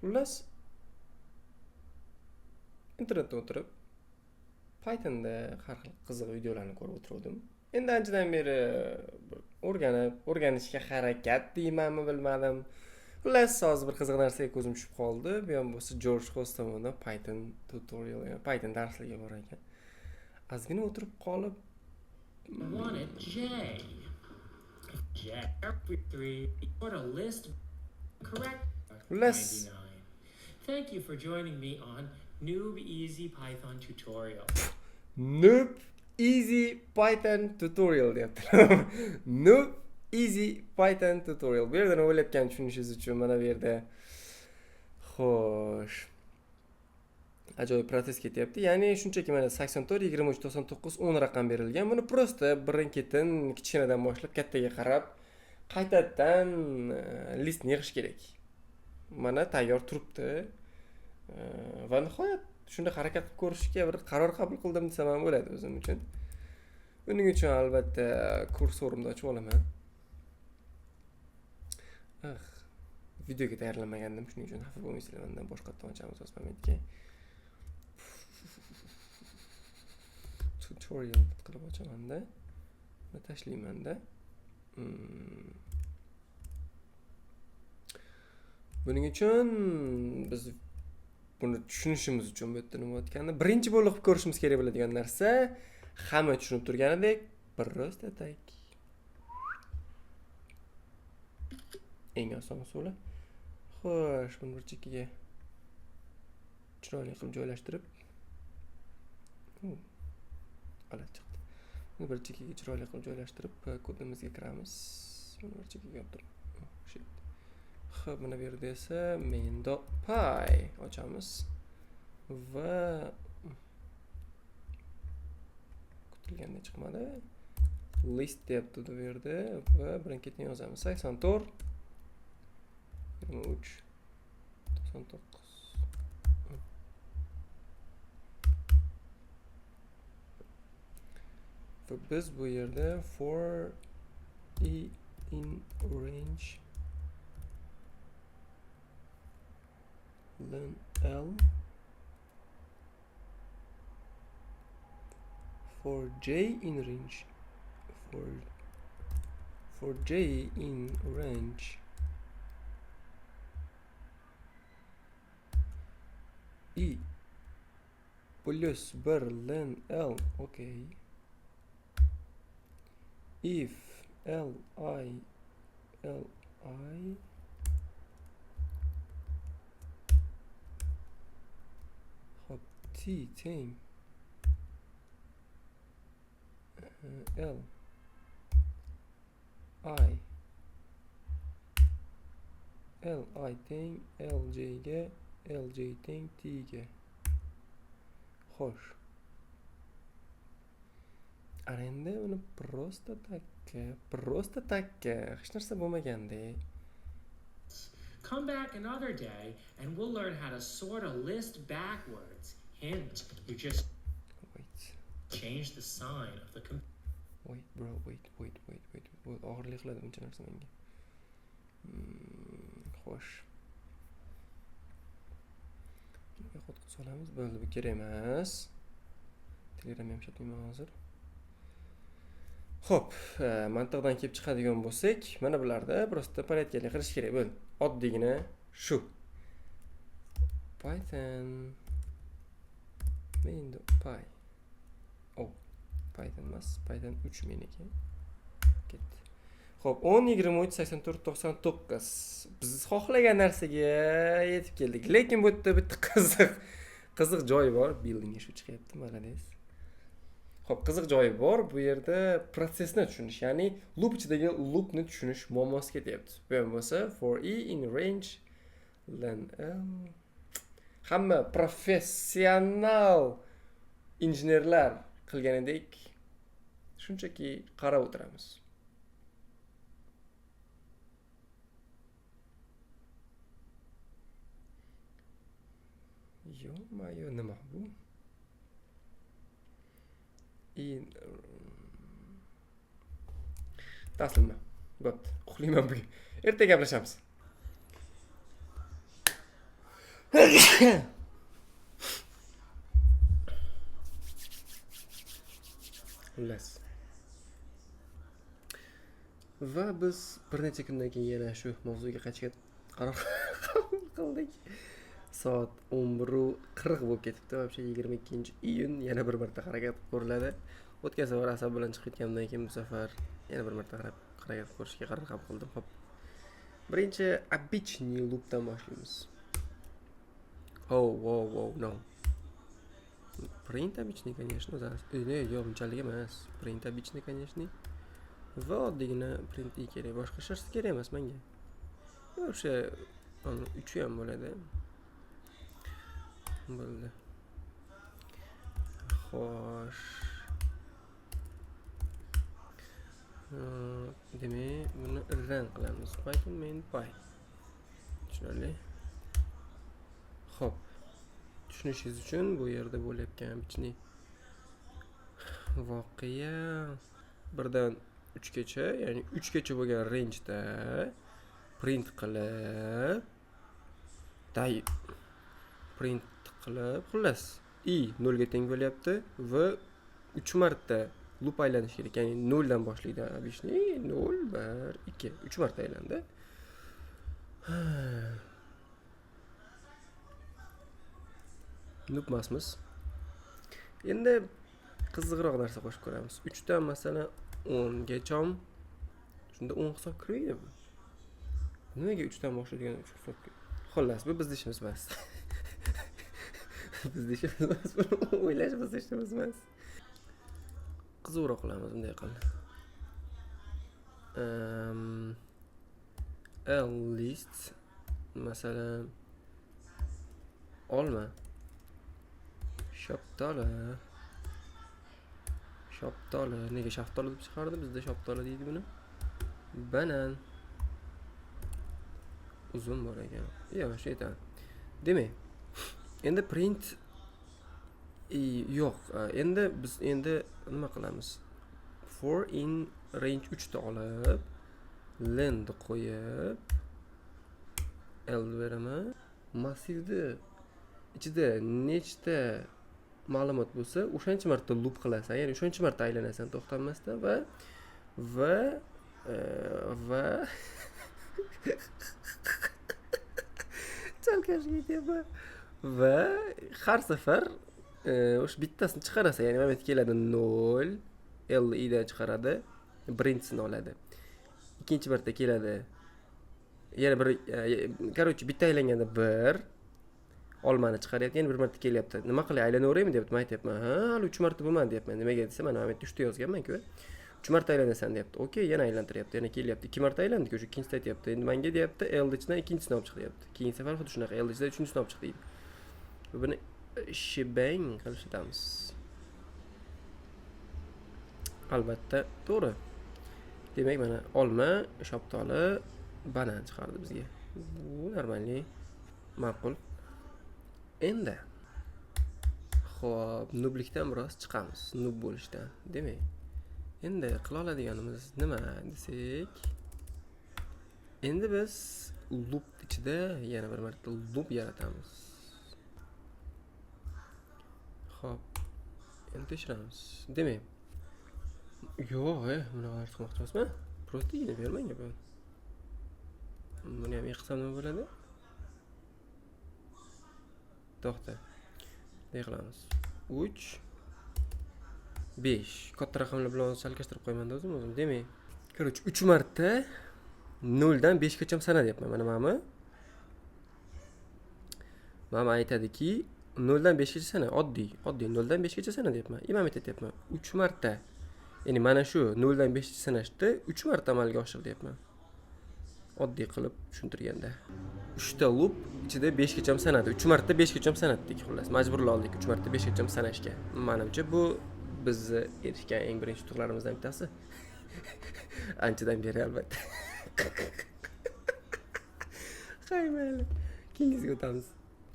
Xullas, internetda o'tirib, Pythonda har xil qiziq videolarni ko'rib o'tirdim. Endi anchadan beri bir o'rganishga harakat deymanmi bilmadim. Xullas, hozir bir qiziq narsaga ko'zim tushib qoldi. Bu ham bo'lsa George Host tomonidan Python tutorial, yani Python darsligi bor ekan. Ozgina o'tirib qolib, I wanted J. J. 3. What a list. Correct. xullas, 99. Thank you for joining me on Noob Easy Python tutorial. Noob Easy Python tutorial deyaptilar. Noob Easy Python tutorial. Bu yerda nima bo'layotganini tushunishingiz uchun mana bu yerda xo'sh, ajoyib protez ketyapti. Ya'ni shunchaki mana 84, 23, 99, 10 raqam berilgan. Buni prosta birin-ketin kichkinadan boshlab kattaga qarab qaytadan listni yig'ish kerak. Mana tayyor turibdi. Va nihoyat shunda harakat qilib ko'rishga bir qaror qabul qildim desam ham bo'ladi o'zim uchun. Buning uchun albatta kursorimni ochib olaman. Videoga tayyorlanmagandim, shuning uchun xafa bo'lmaysizlar, mendan boshqatdan ochamiz o'zbekcha. Tutorial qilib ochaman-da. Buni tashlayman-da. Buning uchun biz buni tushunishimiz uchun bu yerda nima o'tganini birinchi bo'lib ko'rishimiz kerak bo'ladigan narsa, hamma tushunib turganidek, просто так. Eng oson usuli. Xo'sh, buni bir chekkaga chiroyli qilib joylashtirib, g'alati chiqdi. Buni bir chekkaga chiroyli qilib joylashtirib, kodimizga kiramiz. Buni bir chekkaga olib turib. Xo'p, mana bu yerda esa main.py ochamiz va kutilganda chiqmadi. List deyapti bu yerda va birin-ketin yozamiz. 84 23 99. Va biz bu yerda for e in range len l for j in range for j in range e plus 1 len l, okay, if li hop t teng l i teng lj ga, lj teng t ga. Xo'sh, ana endi buni prosta takka hech narsa bo'lmagandek. Come back another day and we'll learn how to sort a list backwards. Hint, you just change the sign of the Wait, bro, wait. Og'irlik qiladi buncha narsa menga. Xo'sh. Yo'q, solamiz. Bo'ldi, bu kerak emas. Telegram ham ishlatmayman hozir. Xo'p, mantiqdan kelib chiqadigan bo'lsak, mana bularda prosta porядкalik qilish kerak. Bo'ldi. Oddiygina shu. Python main.py. Python emas, Python 3 meniki. Ketdi. Xo'p, 10 23 84 99. Biz xohlagan narsaga yetib keldik. Lekin bu yerda bitta qiziq joyi bor. Buildingga shu chiqyapti, malades. Xo'p, qiziq joyi bor. Bu yerda protsessni tushunish, ya'ni loop ichidagi loopni tushunish muammosi ketyapti. Bu ham bo'lsa for e in range len l. Hamma professional injenerlar qilganidek shunchaki qarab o'tiramiz. Yo, nima bu? Taslimman. Bo'pti. Uxlayman bugun. Ertaga gaplashamiz. Xullas. Va biz bir necha kundan keyin yana shu mavzuga qaytishga qaror qildik. Soat 11:40 bo'lib ketibdi. Вообще 22-iyun yana bir marta harakat ko'riladi. O'tgan safar asab bilan chiqib ketgandan keyin bu safar yana bir marta harakat ko'rishga qaror qildim. Xo'p. Birinchi обычный loopdan boshlaymiz. Wow, no. Print обычный, конечно, zaraz. Yo'q, unchalik emas. Print обычный, конечно. Va oddiygina print kerak. Boshqa sharsi kerak emas menga. O'sha 3 ham bo'ladi. Bo'ldi. Xo'sh. Demak, buni run qilamiz. Python main py. Tushunarli? Xo'p. Tushunishingiz uchun bu yerda bo'layotgan bichni voqea 1 dan 3 gacha, ya'ni 3 gacha bo'lgan range-da print qilib xullas i 0 ga teng bo'lyapti va 3 marta loop aylanishi kerak, ya'ni 0 dan boshlaydi обычный 0 1 2 3 marta aylandi. Loop emasmiz. Endi qiziqroq narsa qo'shib ko'ramiz. 3 dan masalan 10 gacha. Shunda 10 hisob kirmaydi. Nimaga 3 dan boshlaydigan 3 hisob? Xullas, bu bizning ishimiz emas. Bizning ishimiz emas. O'ylash bizning ishimiz emas. Qiziqroq qilamiz bunday qilib. List masalan olma Shoptoli. Nega shaftoli deb chiqardi? Bizda shoptoli deydi buni. Banan. Uzun bor ekan. Yo'q, shu aytaman. Demak, endi print yo'q. Endi biz nima qilamiz? For in range 3 ta olib, len qo'yib, l beraman. Massivni ichida nechta ma'lumot bo'lsa, o'shancha marta loop qilasan, ya'ni o'shancha marta aylanasan to'xtamasdan va chalkash ketyapman. Va har safar o'sha bittasini chiqarasan, ya'ni mana bu keladi 0, l dan chiqaradi, birinchisini oladi. Ikkinchi marta keladi. Yana bir, короче, bitta aylanganda 1 olmani chiqaryapti, yana bir marta kelyapti. Nima qilay, aylanaveraymi deyapti. Men aytayapman, ha, hali 3 marta bo'lmadi deyapman. Nimaga desa, mana bu yerda 3 ta yozganman-ku. 3 marta aylanasan deyapti. Okey, yana aylantiryapti. Yana kelyapti. 2 marta aylandik, o'sha ikkinchisini aytayapti. Endi menga deyapti, L ichidan ikkinchisini olib chiq deyapti. Keyin safar xuddi shunaqa, L ichidan uchinchisini olib chiq deydi. Buni shebang qilishamiz. Albatta, to'g'ri. Demak, mana olma, shoptoli, banan chiqardi bizga. Bu normalni ma'qul. Endi xo'p, nublikdan biroz chiqamiz, nub bo'lishdan. Demak, endi qila oladiganimiz nima desak, endi biz loop ichida yana bir marta loop yaratamiz. Xo'p, endi tekshiramiz. Demak, yo'q, bunaqa qilmoqchi emasman. Просто yine bermang bu. Buni ham yiqsam nima bo'ladi? To'xta. Bunday qilamiz. 3 5 katta raqamlar bilan chalkashtirib qo'yman-da o'zim. Demak, короче, 3 marta 0 dan 5 gacha sana deyapman. Mana mama aytadiki, 0 dan 5 gacha sana, oddiy 0 dan 5 gacha sana deyapman. Imam aytayapman. 3 marta. Ya'ni mana shu 0 dan 5 gacha sanashni 3 marta amalga oshir deyapman. Oddiy qilib tushuntirganda. 3 ta loop ichida 5 gacha sanadi. 3 marta 5 gacha sanatdik, xullas. Majburlandik 3 marta 5 gacha sanashga. Menimcha bu bizni erishgan eng birinchi yutuqlarimizdan bittasi. Anchadan beri albatta. Mayli. Keyingisiga o'tamiz.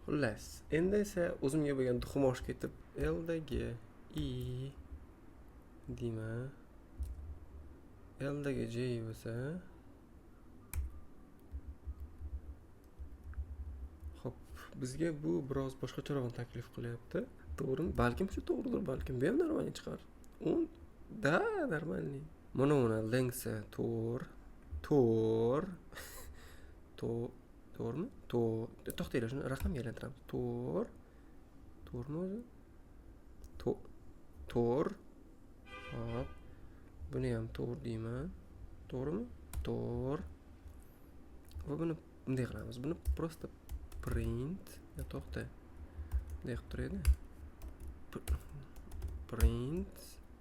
Xullas, endi esa o'zimga bo'lgan duxim oshib ketib, L dagi I deyma. L dagi J bo'lsa, bizga bu biroz boshqacharoq taklif qilyapti. To'g'rimi? Balkim shu to'g'ridir, balkim bu ham normalniy chiqar. Да, нормальный. Mana buni length to'g'rimi? To'xtanglar, shuni raqamga aylantiramiz. To'g'rimi o'zi? To'g'ri. Hop. Buni ham to'g'ri deyman. To'g'rimi? To'g'ri. Va buni bunday qilamiz. Buni просто print. To'xta. Bunday qilib turadi. Print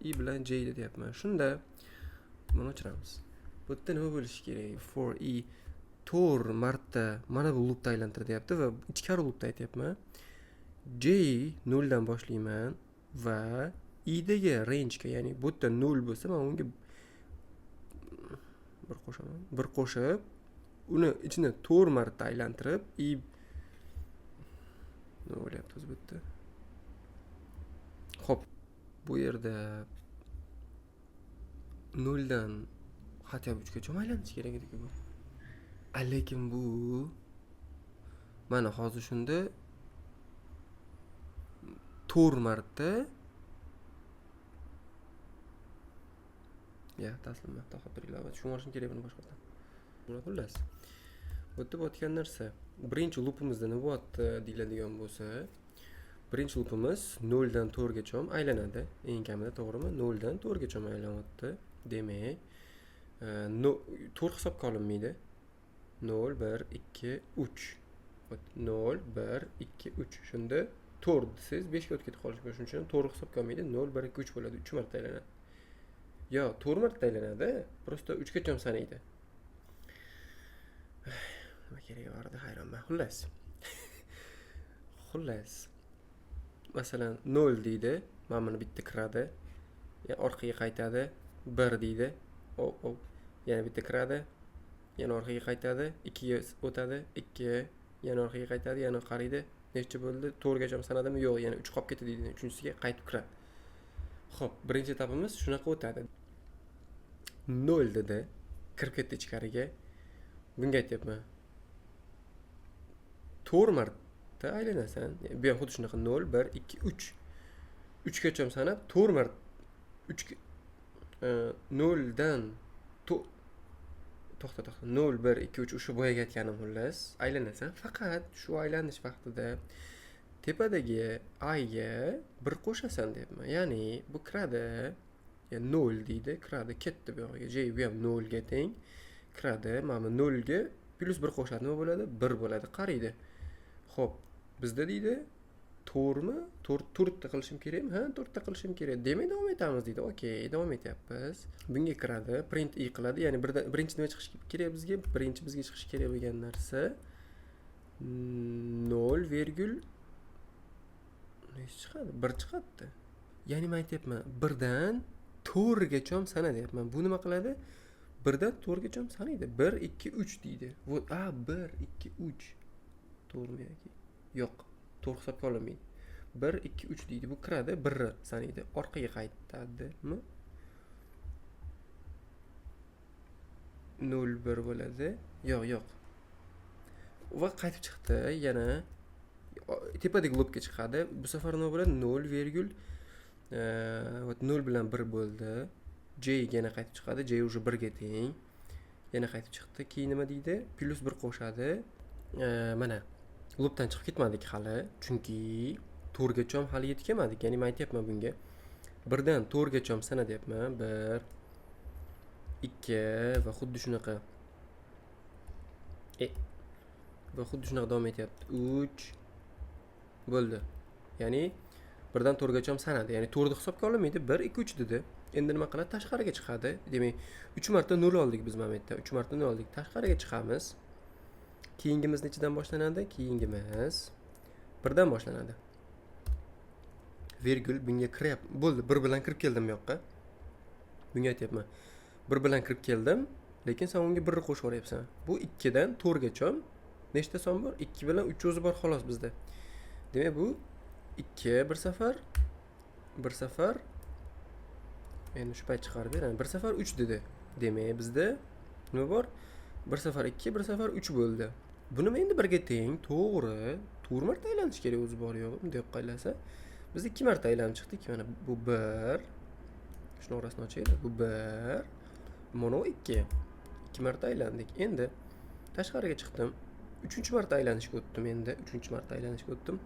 i bilan j deyapman. Shunda buni o'chiramiz. Bu yerda nima bo'lishi kerak? For i 4 marta mana bu loopni aylantir deyapti va ichkari loopni aytyapman. J 0 dan boshlayman va i dagi range ga, ya'ni bu yerda 0 bo'lsa, men unga bir qo'shaman. Bir qo'shib, uni ichini 4 marta aylantirib, i nima bo'lyapti o'zi bu yerda? Xo'p, bu yerda 0 dan hatto 3 gacha aylanishi kerak edi bu. Lekin bu mana hozir shunda 4 marta taslim taxotirlar va tushunishim kerak buni boshqadan. Buni xullas. Bu yerda bo'tgan narsa. Birinchi loopimizda nima bo'lyapti deyiladigan bo'lsa, birinchi loopimiz 0 dan 4 gacha aylanadi. Eng kamida, to'g'rimi? 0 dan 4 gacha aylanyapti. Demak, 4 hisobga olinmaydi. 0 1 2 3. 0 1 2 3. Shunda 4 desangiz 5 ga o'tib ketib qolish mumkin. Shuning uchun 4 hisobga olmaydi. 0 1 2 3 bo'ladi. 3 marta aylanadi. Yo, 4 marta aylanadi. Prosta 3 gacha sanaydi. Nima keragi bordi, hayronman. Xullas. Masalan, 0 deydi. Mana buni bitta kiradi. Orqaga qaytadi. 1 deydi. Hop. Yana bitta kiradi. Yana orqaga qaytadi. 2 ga o'tadi. 2 yana orqaga qaytadi, yana qaraydi. Nechta bo'ldi? 4 gacha sanadimi? Yo'q, yana 3 qolib ketdi deydi. 3-siga qaytib kiradi. Xo'p, birinchi etapimiz shunaqa o'tadi. 0 dedi, kirib ketdi ichkariga. Bunga aytyapman. 4 marta aylanasan. Bu ham xuddi shunaqa 0 1 2 3. 3 gacha sanab 4 marta 0 dan to'xta 0 1 2 3 o'sha boyaga aytganim xullas. Aylanasan, faqat shu aylanish vaqtida tepadagi i ga 1 qo'shasan deyapman. Ya'ni bu kiradi, 0 deydi, kiradi, ketdi bu yoqqa. J bu ham 0 ga teng. Kiradi, mana 0 ga plus 1 qo'shadi, nima bo'ladi? 1 bo'ladi, qaraydi. Xo'p, bizda deydi 4mi? 4 ta qilishim kerakmi? Ha, 4 ta qilishim kerak. Demak, davom etamiz deydi. Okey, davom etyapmiz. Bunga kiradi, print i qiladi. Ya'ni birinchi nima chiqishi kerak bizga? Birinchi bizga chiqishi kerak bo'lgan narsa 0 virgul nech chiqadi? 1 chiqadi. Ya'ni men aytyapman, 1 dan 4 gacha sana deyapman. Bu nima qiladi? 1 dan 4 gacha sanaydi. 1 2 3 deydi. Вот, 1 2 3. To'g'rimi yoki? Yo'q. To'g'ri hisobga olinmaydi. 1 2 3 deydi. Bu kiradi, 1 sanaydi. Orqaga qaytadimi? 0 1 bo'ladi. Yo'q. Va qaytib chiqdi, yana tepadagi loopga chiqadi. Bu safar nima bo'ladi? 0 virgul 0 bilan 1 bo'ldi. J yana qaytib chiqadi. J уже 1 ga teng. Yana qaytib chiqdi. Keyin nima deydi? Plus 1 qo'shadi. Mana loopdan chiqib ketmadik hali, chunki 4 gacha hali yetib kelmadik. Ya'ni men aytyapman bunga 1 dan 4 gacha sana deyapman. 1 2 va xuddi shunaqa. Va xuddi shunaqa davom etyapti. 3 bo'ldi. Ya'ni 1 dan 4 gacha sanadi. Ya'ni 4 ni hisobga olmaydi. 1 2 3 dedi. Endi nima qiladi? Tashqariga chiqadi. Demak, 3 marta 0 oldik biz mana bu yerda. 3 marta 0 oldik. Tashqariga chiqamiz. Keyingimiz nechidan boshlanadi? Keyingimiz 1 dan boshlanadi. Virgul bunga kiryapti. Bo'ldi, 1 bilan kirib keldim bu yoqqa. Bunga aytyapman. 1 bilan kirib keldim, lekin sen unga 1 qo'shib yuboryapsan. Bu 2 dan 4 gacha nechta son bor? 2 bilan 3 o'zi bor xolos bizda. Demak, bu 2 bir safar endi shu payt chiqarib beraman. Bir safar 3 dedi. Demak, bizda nima bor? Bir safar 2, bir safar 3 bo'ldi. Buni endi birga teng, to'g'ri. 4 marta aylanish kerak o'zi bor yo'q. Bunday qaylasa, biz 2 marta aylanib chiqdik. Mana bu 1. Shuni orasini ochaylik. Bu 1. Mana bu 2. 2 marta aylandik. Endi tashqariga chiqdim. 3-marta aylanishga o'tdim endi. 3-marta aylanishga o'tdim.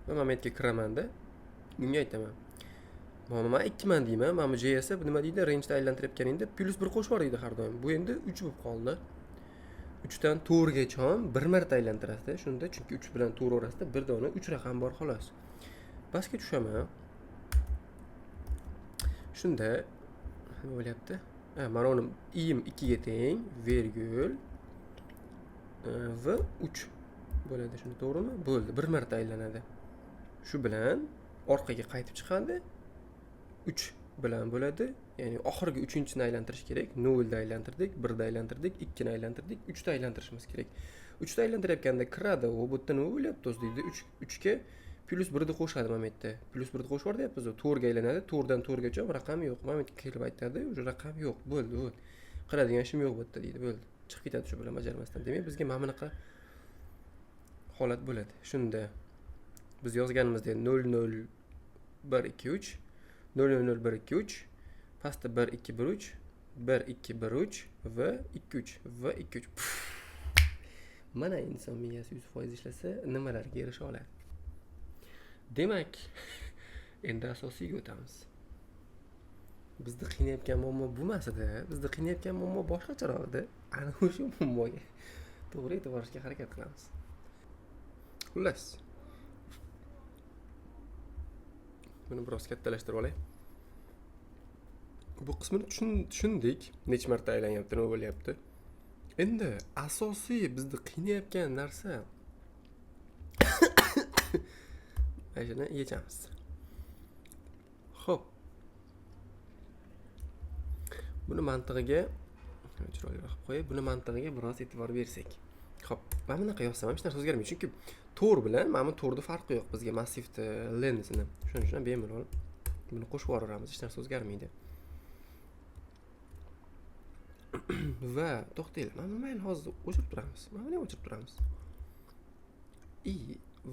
Va men yerga kiraman-da. Bunga aytaman. Mana men 2 man deyman. Mana bu JS nima deydi? Range aylantirayotganingda +1 qo'shib bor deydi har doim. Bu endi 3 bo'lib qoldi. 3 dan 4 gacha ham 1 marta aylantirasiz-da. Shunda chunki 3 bilan 4 orasida bir dona 3 raqam bor xolos. Basga tushaman. Shunda nima bo'lyapti? Mana uni i'im 2 ga teng, virgul va 3 bo'ladi. Shunda to'g'rimi? Bo'ldi. 1 marta aylanadi. Shu bilan orqaga qaytib chiqadi. 3 bilan bo'ladi. Ya'ni oxirgi 3-chisini aylantirish kerak. 0 da aylantirdik, 1 da aylantirdik, 2 ni aylantirdik, 3 da aylantirishimiz kerak. 3 da aylantirayotganda kiradi, u bu yerda nima bo'lyapti o'zi deydi. 3 ga +1 ni qo'shadi mana bu yerda. +1 ni qo'shib bor deyapmiz. 4 ga aylanadi. 4 dan 4 gacha raqam yo'q. Mana bu yerga kelib aytadi, o'sha raqam yo'q. Bo'ldi, u. Qiladigan ishim yo'q bu yerda deydi. Bo'ldi. Chiqib ketadi shu bilan bajarmasdan. Demak, bizga mana bunaqa holat bo'ladi. Shunda biz yozganimizda 0 0 1 2 3 0 0 1 2 3 pastda 1 2 1 3 1 2 1 3 va 2 3 va 2 3. Mana inson miyasi 100% ishlasa nimalarga erisha oladi. Demak, endi asosiyga o'tamiz. Bizni qiynayotgan muammo bu emas-edi. Bizni qiynayotgan muammo boshqacharoq edi. Ana o'sha muammoga to'g'ri yetib borishga harakat qilamiz. Xullas. Buni biroz kattalashtirib olay. Bu qismini tushundik. Necha marta aylanyapti, nima bo'lyapti. Endi asosiy bizni qiynayotgan narsa ashuni yechamiz. Xo'p. Buni mantig'iga chiroyliroq qilib qo'yib, buni mantig'iga biroz e'tibor bersak. Xo'p, mana bunaqa yozsam ham hech narsa o'zgarmaydi. Chunki to'r bilan mana bu to'rda farqi yo'q bizga massivni lensini. Shuning uchun bemalol buni qo'shib yuboramiz, hech narsa o'zgarmaydi. Va to'xtaylik. Mana mayli hozir o'chirib turamiz. Mana buni o'chirib turamiz. I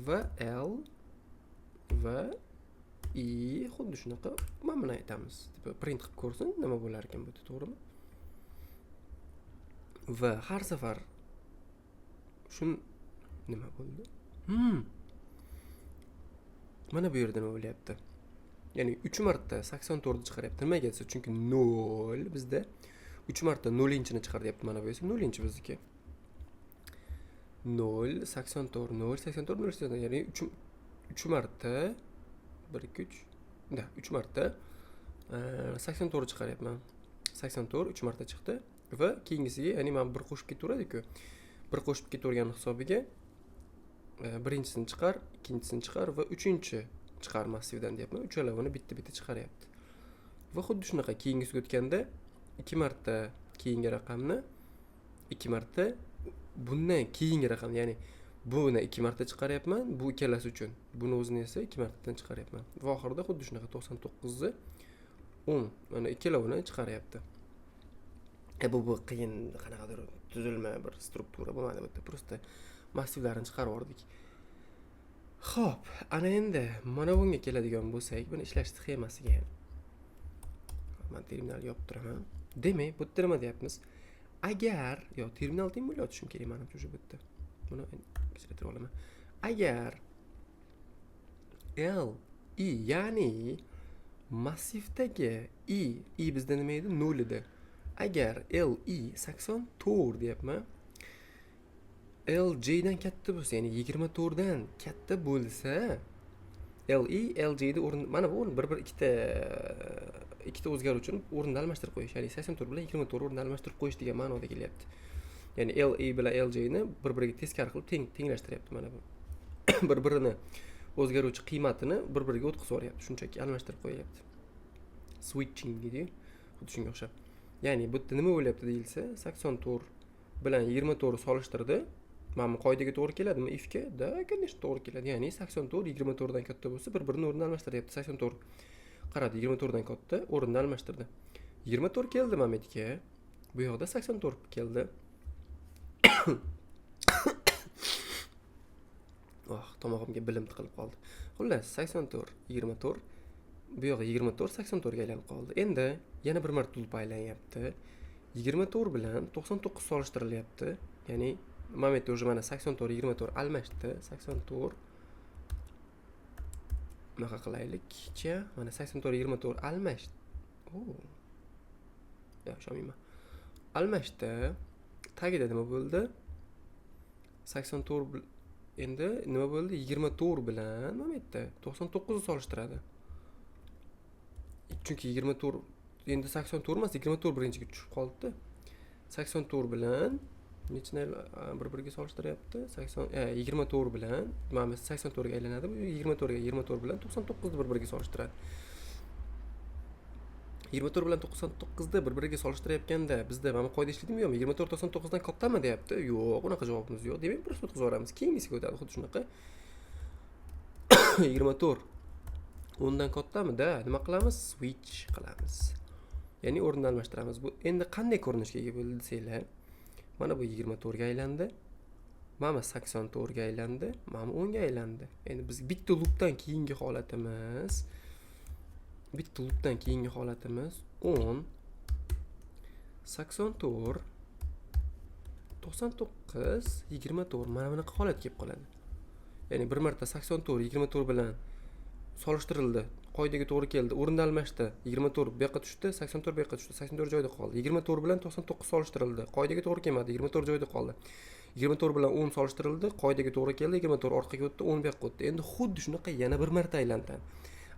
va L va I xuddi shunaqa mana buni aytamiz. Print qilib ko'rsin, nima bo'lar ekan bu, to'g'rimi? Va har safar shun nima bo'ldi? Mana bu yerda nima bo'lyapti? Ya'ni 3 marta 84 ni chiqaryapti. Nimaga desa, chunki 0 bizda 3 marta 0-ni chiqaryapti. Mana bu esa 0-chi bizniki. 0 84 0 84 0 84, ya'ni 3 marta 1 2 3 da 3 marta 84 chiqaryapman. 84 3 marta chiqdi va keyingisiga, ya'ni men bir qo'shib ketaveradi-ku. Bir qo'shib ketavergan hisobiga birinchisini chiqar, ikkinchisini chiqar va uchinchi chiqar massivdan deyapman. Uchalovini bitta-bitta chiqaryapti. Va xuddi shunaqa keyingisiga o'tganda 2 marta keyingi raqamni 2 marta bundan keyingi raqam, ya'ni buni 2 marta chiqaryapman, bu ikkalasi uchun. Buni o'zini esa 2 martadan chiqaryapman. Va oxirida xuddi shunaqa 99 ni 10 mana ikkalovini chiqaryapti. Bu qiyin qanaqadir tuzilma bir struktura bo'lmadi bu yerda. Prosta massivlarni chiqarib yubordik. Xo'p, ana endi mana bunga keladigan bo'lsak, buni ishlash sxemasiga men terminalni yopib turaman. Demak, bu yerda nima deyapmiz? Agar terminal teng bo'lib yotishim kerak menimcha o'sha bu yerda. Buni kechirib olaman. Agar L I, ya'ni massivdagi I bizda nima edi? 0 edi. Agar L I 84 deyapman. L J dan katta bo'lsa, ya'ni 24 dan katta bo'lsa, L I L J da o'rin, mana bu ikkita o'zgaruvchini o'rnini almashtirib qo'yish, ya'ni 84 bilan 24 o'rnini almashtirib qo'yish degan ma'noda kelyapti. Ya'ni L I bilan L J ni bir-biriga teskari qilib tenglashtiryapti mana bu. Bir-birini o'zgaruvchi qiymatini bir-biriga o'tkazib yuboryapti, shunchaki almashtirib qo'yapti. Switching deydi, xuddi shunga o'xshab. Ya'ni bu yerda nima bo'lyapti deyilsa, 84 bilan 24 solishtirdi. Mana bu qoidaga to'g'ri keladimi if ga? Da, конечно, to'g'ri keladi. Ya'ni 84 24 dan katta bo'lsa, bir-birini o'rnini almashtiryapti. 84 qaradi, 24 dan katta, o'rnini almashtirdi. 24 keldi mana bu yerga. Bu yoqda 84 keldi. Tomog'imga bilim tiqilib qoldi. Xullas, 84, 24. Bu yog'i 24, 84 ga aylanib qoldi. Endi yana bir marta loop aylanyapti. 24 bilan 99 solishtirilyapti. Ya'ni momentda уже mana 84, 24 almashdi. 84 bunaqa qilaylik-chi. Mana 84, 24 almashdi. Ishonmayman. Almashdi. Tagida nima bo'ldi? 84 endi nima bo'ldi? 24 bilan momentda 99 ni solishtiradi. Chunki 24 endi 84 emas, 24 birinchiga tushib qoldi-da. 84 bilan nechini bir-biriga solishtiryapti? 24 bilan mana 84 ga aylanadi. Bu 24 ga 24 bilan 99 ni bir-biriga solishtiradi. 24 bilan 99 ni bir-biriga solishtirayotganda bizda mana qoida ishladimi yo'qmi? 24 99 dan kattami deyapti. Yo'q, unaqa javobimiz yo'q. Demak, bir o'tkazib yuboramiz. Keyingisiga o'tadi, xuddi shunaqa. 24 10 dan kattamida nima qilamiz? Switch qilamiz. Ya'ni o'rnini almashtiramiz. Bu endi qanday ko'rinishga ega bo'ldi desanglar, mana bu 24 ga aylandi. Mana 84 ga aylandi, mana 10 ga aylandi. Endi biz bitta loopdan keyingi holatimiz 10 84 99 24 mana bunaqa holat kelib qoladi. Ya'ni bir marta 84 24 bilan solishtirildi. Qoidaga to'g'ri keldi. O'rnini almashdi. 24 bu yoqqa tushdi, 84 bu yoqqa tushdi. 84 joyida qoldi. 24 bilan 99 solishtirildi. Qoidaga to'g'ri kelmadi. 24 joyida qoldi. 24 bilan 10 solishtirildi. Qoidaga to'g'ri keldi. 24 orqaga o'tdi, 10 bu yoqqa o'tdi. Endi xuddi shunaqa yana bir marta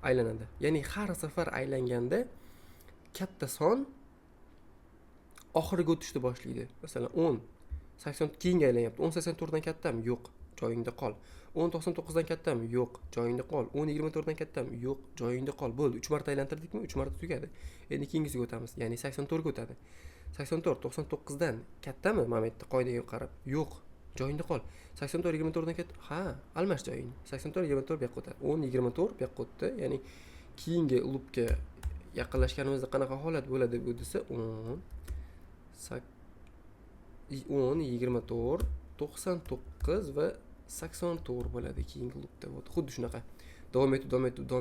aylanadi. Ya'ni har safar aylanganda katta son oxiriga o'tishni boshlaydi. Masalan, 10 80 keyinga aylanyapti. 10 84 dan kattami? Yo'q, joyingda qol. 10 99 dan kattami? Yo'q, joyingda qol. 10 24 dan kattami? Yo'q, joyingda qol. Bo'ldi. 3 marta aylantirdikmi? 3 marta tugadi. Endi keyingisiga o'tamiz. Ya'ni 84 ga o'tadi. 84 99 dan kattami? Momentda qoidaga qarab. Yo'q, joyingda qol. 84 24 dan katta. Ha, almash joyingni. 84 24 bu yoqqa o'tadi. 10 24 bu yoqqa o'tdi. Ya'ni keyingi loopga yaqinlashganimizda qanaqa holat bo'ladi bu desa 10 24 99 va 84 bo'ladi keyingi loopda. Xuddi shunaqa davom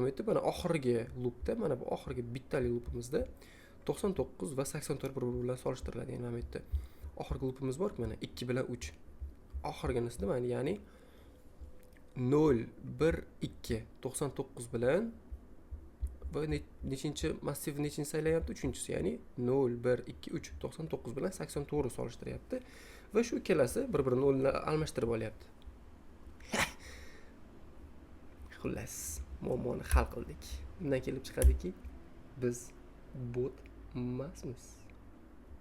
etib mana oxirgi loopda, mana bu oxirgi bittali loopimizda 99 va 84 bir-biri bilan solishtiriladi. Ya'ni mana bu yerda oxirgi loopimiz bor-ku, mana 2 bilan 3. Oxirgisida mana ya'ni 0 1 2 99 bilan va nechinchi massiv nechinchi saylayapti? 3-inchisi, ya'ni 0 1 2 3 99 bilan 84 solishtiryapti va shu ikkalasi bir-birini o'rnini almashtirib olyapti. Xullas, muammoni hal qildik. Bundan kelib chiqadiki, biz bot emasmiz.